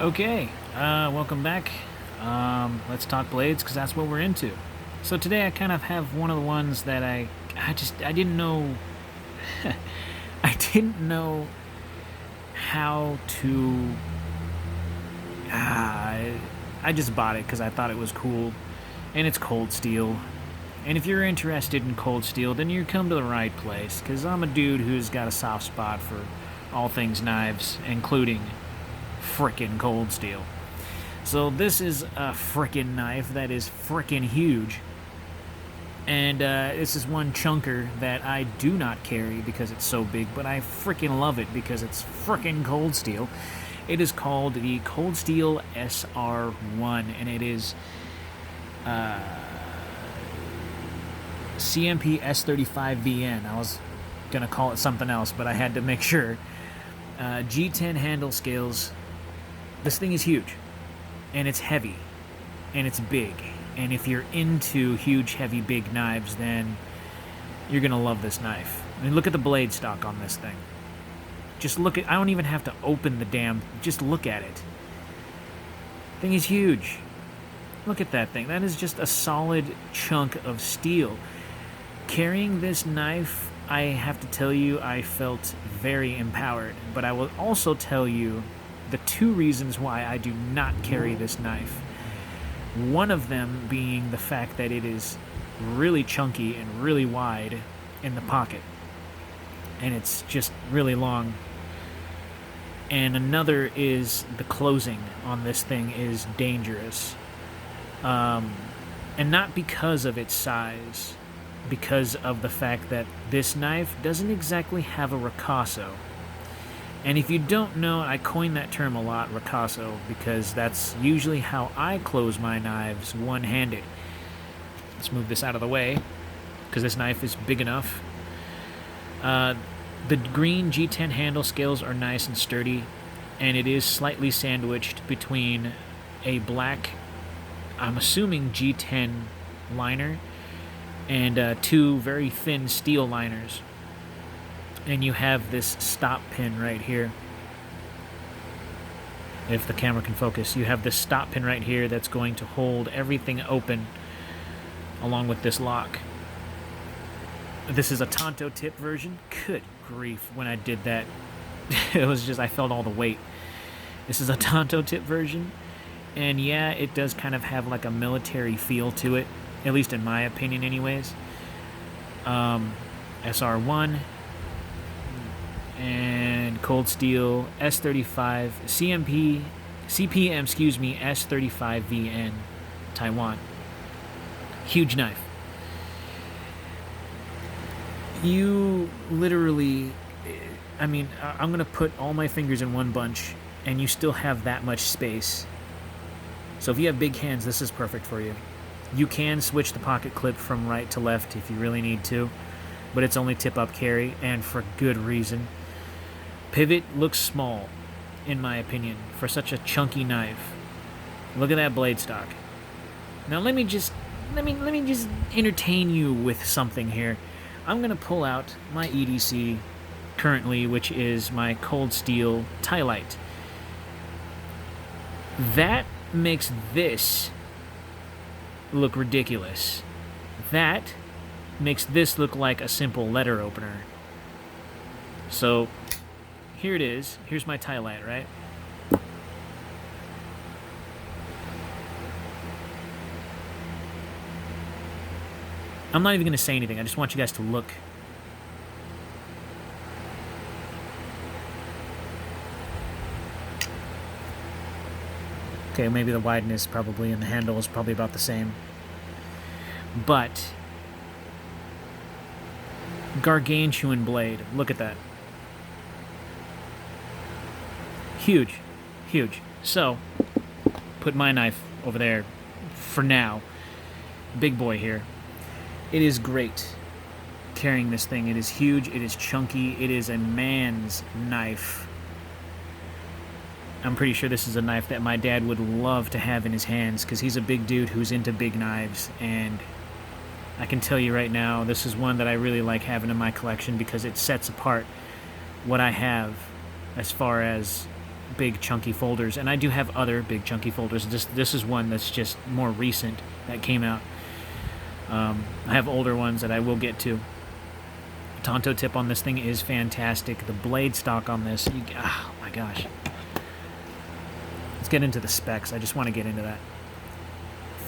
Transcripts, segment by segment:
Okay, welcome back. Let's talk blades because that's what we're into. So today I kind of have one of the ones that I didn't know, I didn't know how to. I just bought it because I thought it was cool, and it's Coldsteel. And if you're interested in Coldsteel, then you come to the right place because I'm a dude who's got a soft spot for all things knives, including frickin' Coldsteel. So this is a frickin' knife that is frickin' huge. And this is one chunker that I do not carry because it's so big, but I frickin' love it because it's frickin' Coldsteel. It is called the Coldsteel SR1, and it is CMP S35VN. I was gonna call it something else, but I had to make sure. G10 handle scales. This thing is huge, and it's heavy, and it's big. And if you're into huge, heavy, big knives, then you're gonna love this knife. I mean, look at the blade stock on this thing. Just look at. I don't even have to open the damn. Just look at it. Thing is huge. Look at that thing. That is just a solid chunk of steel. Carrying this knife, I have to tell you, I felt very empowered. But I will also tell you the two reasons why I do not carry this knife. One of them being the fact that it is really chunky and really wide in the pocket. And it's just really long. And another is the closing on this thing is dangerous. And not because of its size, because of the fact that this knife doesn't exactly have a ricasso. And if you don't know, I coined that term a lot, ricasso, because that's usually how I close my knives one-handed. Let's move this out of the way, because this knife is big enough. The green G10 handle scales are nice and sturdy, and it is slightly sandwiched between a black, I'm assuming G10 liner, and two very thin steel liners. And you have this stop pin right here. If the camera can focus, you have this stop pin right here that's going to hold everything open along with this lock. This is a Tonto tip version. Good grief, when I did that, it was just, I felt all the weight. This is a Tonto tip version, and yeah, it does kind of have like a military feel to it, at least in my opinion anyways. SR1 and Coldsteel S35 CPM S35VN, Taiwan. Huge knife. You literally, I mean, I'm gonna put all my fingers in one bunch and you still have that much space. So if you have big hands, this is perfect for you. You can switch the pocket clip from right to left if you really need to, but it's only tip up carry, and for good reason. Pivot looks small, in my opinion, for such a chunky knife. Look at that blade stock. Now let me just entertain you with something here. I'm gonna pull out my EDC currently, which is my Coldsteel Tylite. That makes this look ridiculous. That makes this look like a simple letter opener. So here it is. Here's my Tylite, right? I'm not even going to say anything. I just want you guys to look. Okay, maybe the wideness probably and the handle is probably about the same. But gargantuan blade. Look at that. Huge. Huge. So, put my knife over there for now. Big boy here. It is great carrying this thing. It is huge. It is chunky. It is a man's knife. I'm pretty sure this is a knife that my dad would love to have in his hands because he's a big dude who's into big knives, and I can tell you right now, this is one that I really like having in my collection because it sets apart what I have as far as big chunky folders, and I do have other big chunky folders. This is one that's just more recent that came out. I have older ones that I will get to. Tonto tip on this thing is fantastic. The blade stock on this, oh my gosh. Let's get into the specs. I just want to get into that.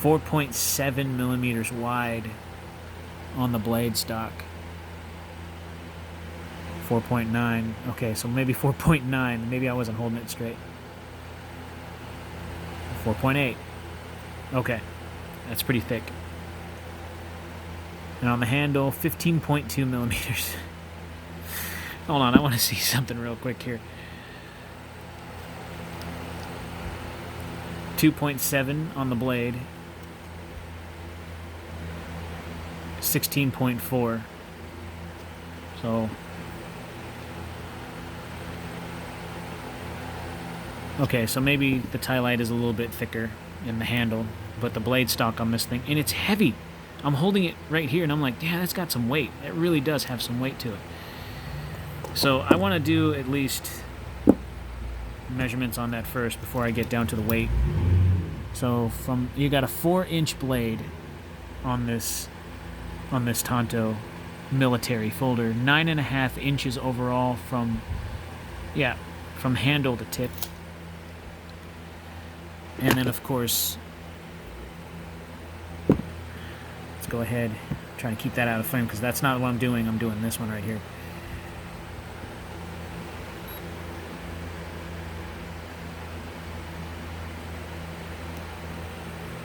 4.7 millimeters wide on the blade stock. 4.9. Okay, so maybe 4.9. Maybe I wasn't holding it straight. 4.8. Okay, that's pretty thick. And on the handle, 15.2 millimeters. Hold on, I want to see something real quick here. 2.7 on the blade. 16.4. So... okay, so maybe the Tylite is a little bit thicker in the handle, but the blade stock on this thing, and it's heavy. I'm holding it right here, and I'm like, yeah, that's got some weight. It really does have some weight to it. So I want to do at least measurements on that first before I get down to the weight. So you got a 4-inch blade on this Tonto military folder, 9.5 inches overall from handle to tip. And then, of course, let's go ahead, try to keep that out of frame because that's not what I'm doing. I'm doing this one right here.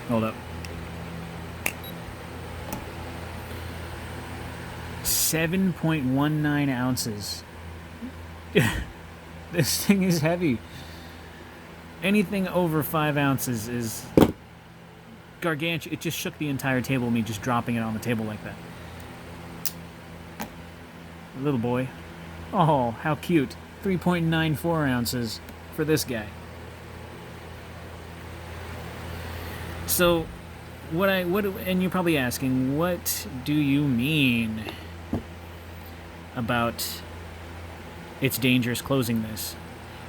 Hold up. 7.19 ounces. This thing is heavy. Anything over 5 ounces is gargantuan. It just shook the entire table with me just dropping it on the table like that. Little boy. Oh, how cute. 3.94 ounces for this guy. So, and you're probably asking, what do you mean about it's dangerous closing this?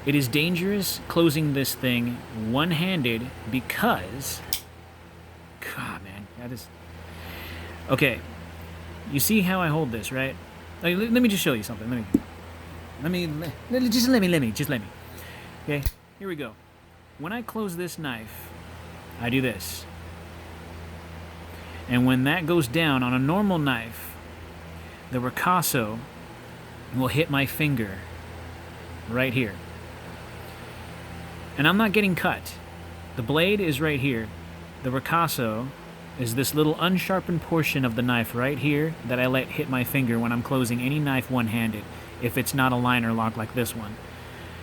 It is dangerous closing this thing one-handed because... God, man, that is... Okay, you see how I hold this, right? Like, let me just show you something. Let me. Okay, here we go. When I close this knife, I do this. And when that goes down on a normal knife, the ricasso will hit my finger right here. And I'm not getting cut. The blade is right here. The ricasso is this little unsharpened portion of the knife right here that I let hit my finger when I'm closing any knife one-handed, if it's not a liner lock like this one.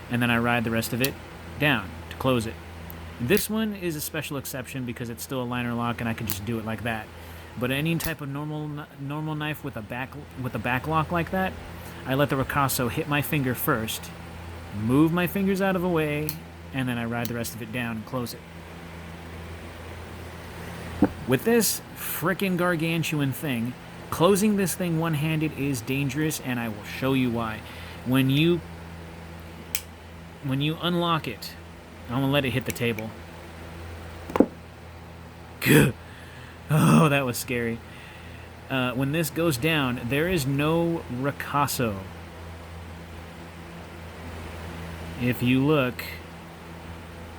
And then I ride the rest of it down to close it. This one is a special exception because it's still a liner lock and I can just do it like that. But any type of normal knife with a back lock like that, I let the ricasso hit my finger first, move my fingers out of the way, and then I ride the rest of it down and close it. With this frickin' gargantuan thing, closing this thing one-handed is dangerous, and I will show you why. When you unlock it, I'm gonna let it hit the table. Oh, that was scary. When this goes down, there is no ricasso. If you look,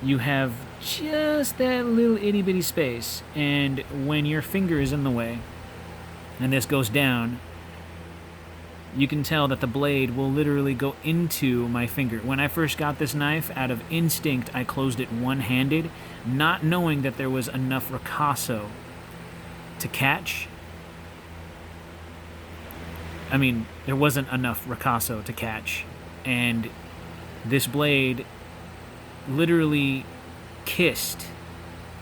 you have just that little itty-bitty space, and when your finger is in the way and this goes down, you can tell that the blade will literally go into my finger. When I first got this knife, out of instinct, I closed it one-handed, not knowing that there was enough ricasso to catch. I mean, there wasn't enough ricasso to catch, and this blade literally kissed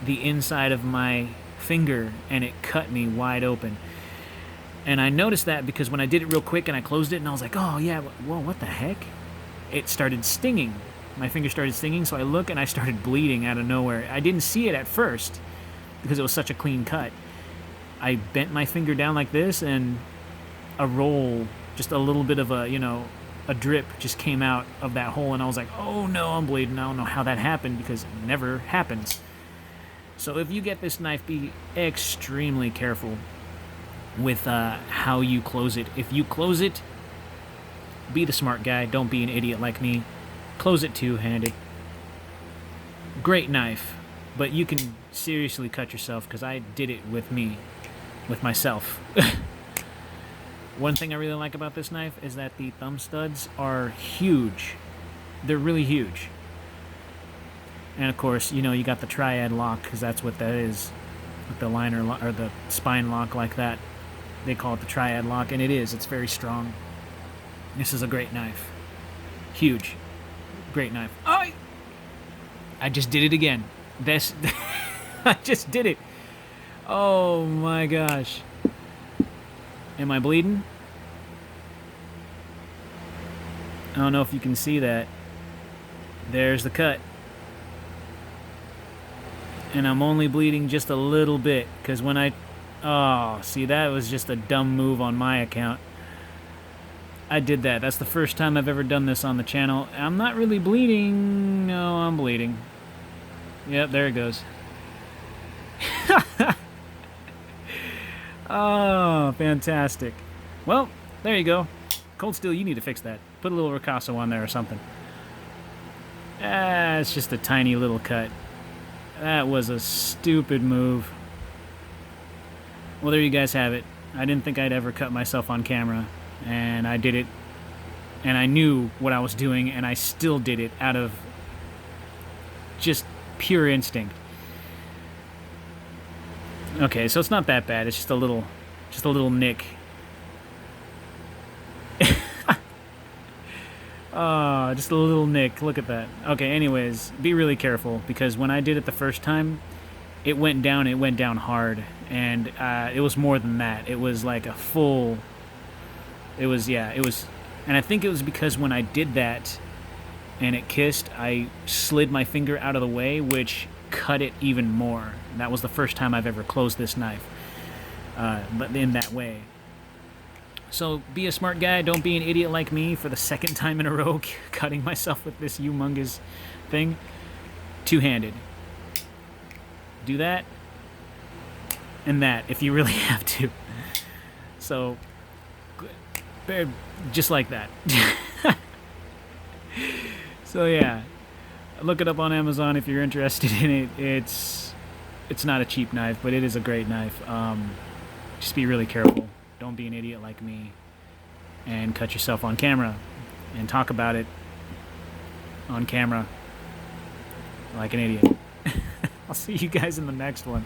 the inside of my finger and it cut me wide open. And I noticed that because when I did it real quick and I closed it and I was like, oh yeah, whoa, what the heck? It started stinging. My finger started stinging, so I look and I started bleeding out of nowhere. I didn't see it at first because it was such a clean cut. I bent my finger down like this and a roll, just a little bit of a, a drip just came out of that hole, and I was like, oh no, I'm bleeding. I don't know how that happened because it never happens. So if you get this knife, be extremely careful with how you close it. If you close it, be the smart guy. Don't be an idiot like me. Close it two-handed. Great knife, but you can seriously cut yourself because I did it with myself. One thing I really like about this knife is that the thumb studs are huge. They're really huge. And of course, you know, you got the triad lock because that's what that is. With the liner or the spine lock like that. They call it the triad lock, and it is. It's very strong. This is a great knife. Huge. Great knife. Oh! I just did it again. This I just did it. Oh my gosh. Am I bleeding? I don't know if you can see that. There's the cut. And I'm only bleeding just a little bit because when I... Oh, see, that was just a dumb move on my account. I did that. That's the first time I've ever done this on the channel. I'm not really bleeding. No, I'm bleeding. Yep, there it goes. Oh, fantastic. Well, there you go. Coldsteel, you need to fix that. Put a little ricasso on there or something. It's just a tiny little cut. That was a stupid move. Well, there you guys have it. I didn't think I'd ever cut myself on camera, and I did it, and I knew what I was doing, and I still did it out of just pure instinct. Okay, so it's not that bad. It's just a little nick. Oh, just a little nick. Look at that. Okay, anyways, be really careful because when I did it the first time, it went down hard, and it was more than that. It was like a full... It was, and I think it was because when I did that and it kissed, I slid my finger out of the way, which cut it even more. And that was the first time I've ever closed this knife, but in that way. So be a smart guy. Don't be an idiot like me for the second time in a row cutting myself with this humongous thing. Two-handed. Do that and that if you really have to. So just like that. So yeah, look it up on Amazon if you're interested in it. It's not a cheap knife, but it is a great knife. Just be really careful. Don't be an idiot like me and cut yourself on camera and talk about it on camera like an idiot. I'll see you guys in the next one.